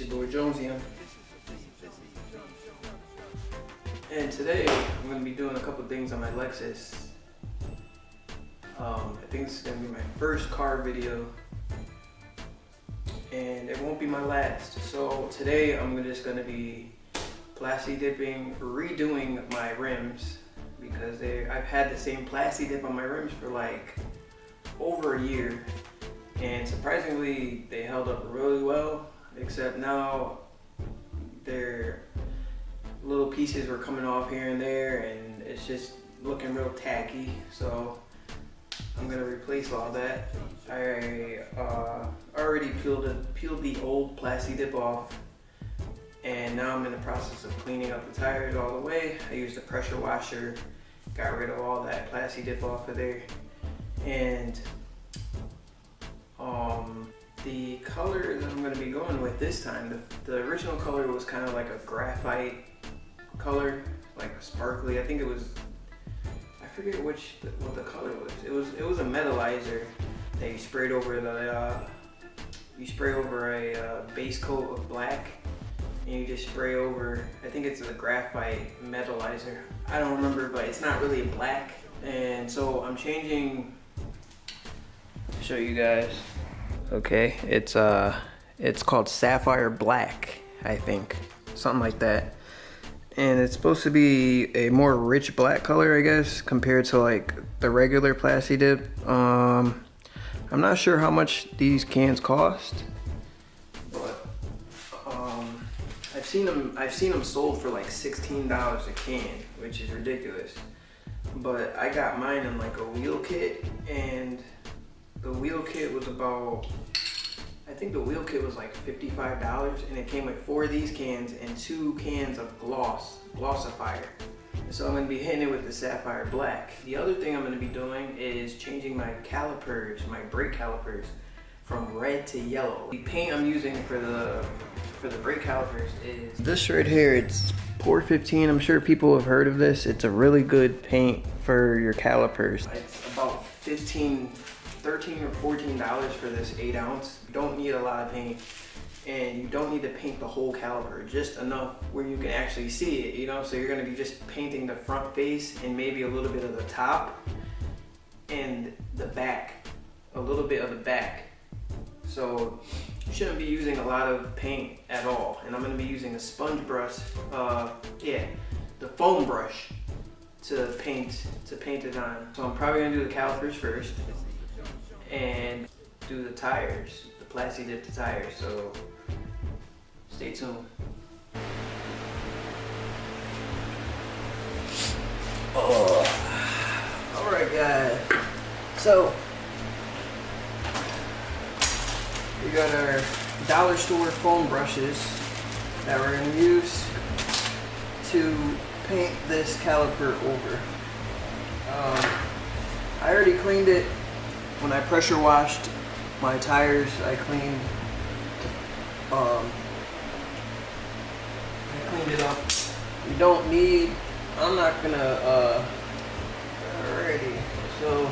your boy Jonesy, and today I'm going to be doing a couple things on my Lexus. I think this is going to be my first car video, and it won't be my last. So today I'm just going to be plasti dipping, redoing my rims, because I've had the same plasti dip on my rims for like over a year, and surprisingly they held up really well, except now their little pieces were coming off here and there, and it's just looking real tacky. So I'm gonna replace all that. I already peeled the old plasti dip off, and now I'm in the process of cleaning up the tires all the way. I used a pressure washer, got rid of all that plasti dip off of there, and the color that I'm going to be going with this time, the original color was kind of like a graphite color, like sparkly. I think it was, I forget what the color was. It was a metallizer that you sprayed over a base coat of black, and you just spray over, I think it's a graphite metallizer. I don't remember, but it's not really black. And so I'm changing, I'll show you guys. Okay, it's called Sapphire Black, I think, something like that. And it's supposed to be a more rich black color, I guess, compared to like the regular plasti dip. I'm not sure how much these cans cost, but I've seen them sold for like $16 a can, which is ridiculous. But I got mine in like a wheel kit, and the wheel kit was about, I think the wheel kit was like $55, and it came with 4 of these cans and 2 cans of glossifier. So I'm going to be hitting it with the Sapphire Black. The other thing I'm going to be doing is changing my calipers, my brake calipers, from red to yellow. The paint I'm using for the brake calipers is this right here. It's Pour 15. I'm sure people have heard of this. It's a really good paint for your calipers. It's about $13 or $14 for this 8 ounce. You don't need a lot of paint, and you don't need to paint the whole caliper, just enough where you can actually see it, you know? So you're gonna be just painting the front face and maybe a little bit of the top and the back, a little bit of the back. So you shouldn't be using a lot of paint at all. And I'm gonna be using a sponge brush, the foam brush to paint it on. So I'm probably gonna do the calipers first and do the tires, the plasti dip the tires. So stay tuned. All right, guys. So we got our dollar store foam brushes that we're gonna use to paint this caliper over. I already cleaned it when I pressure washed my tires. I cleaned it up. You don't need, I'm not gonna, alrighty, so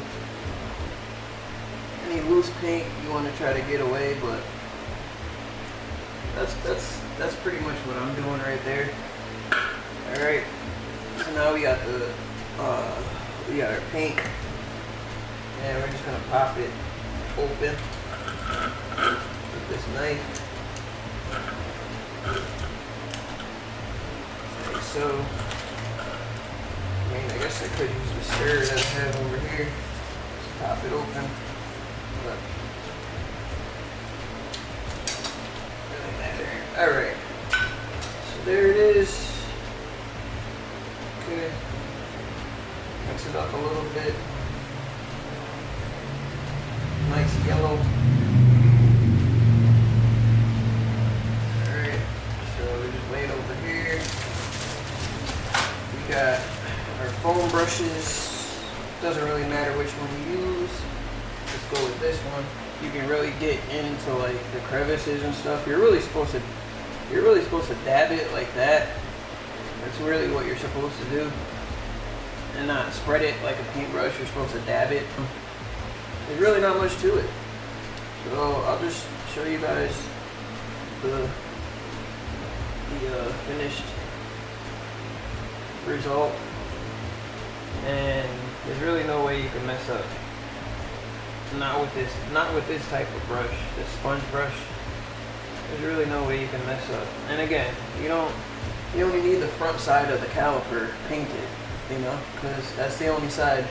any loose paint you want to try to get away, but that's pretty much what I'm doing right there. Alright, so now we got our paint, and we're just gonna pop it open with this knife. Like so. I mean, I guess I could use the stirrer that I have over here. Just pop it open. But doesn't matter. Alright. So there it is. Okay. Mix it up a little bit. Nice yellow. Alright. So we just lay it over here. We got our foam brushes. Doesn't really matter which one you use. Let's go with this one. You can really get into like the crevices and stuff. You're really supposed to dab it like that. That's really what you're supposed to do, and not spread it like a paintbrush. You're supposed to dab it. There's really not much to it. So I'll just show you guys the the finished result, and there's really no way you can mess up. Not with this type of brush, this sponge brush. There's really no way you can mess up. And again, you only need the front side of the caliper painted, you know, because that's the only side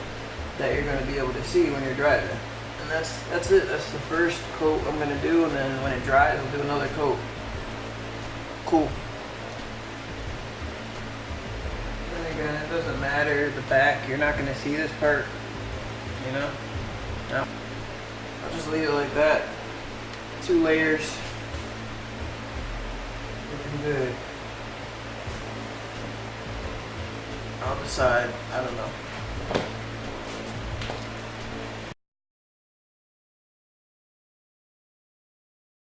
that you're going to be able to see when you're driving. And that's it. That's the first coat I'm going to do, and then when it dries, I'll do another coat. Cool. And again, it doesn't matter the back. You're not going to see this part, you know. No. I'll just leave it like that. 2 layers. Looking good. I'll decide. I don't know.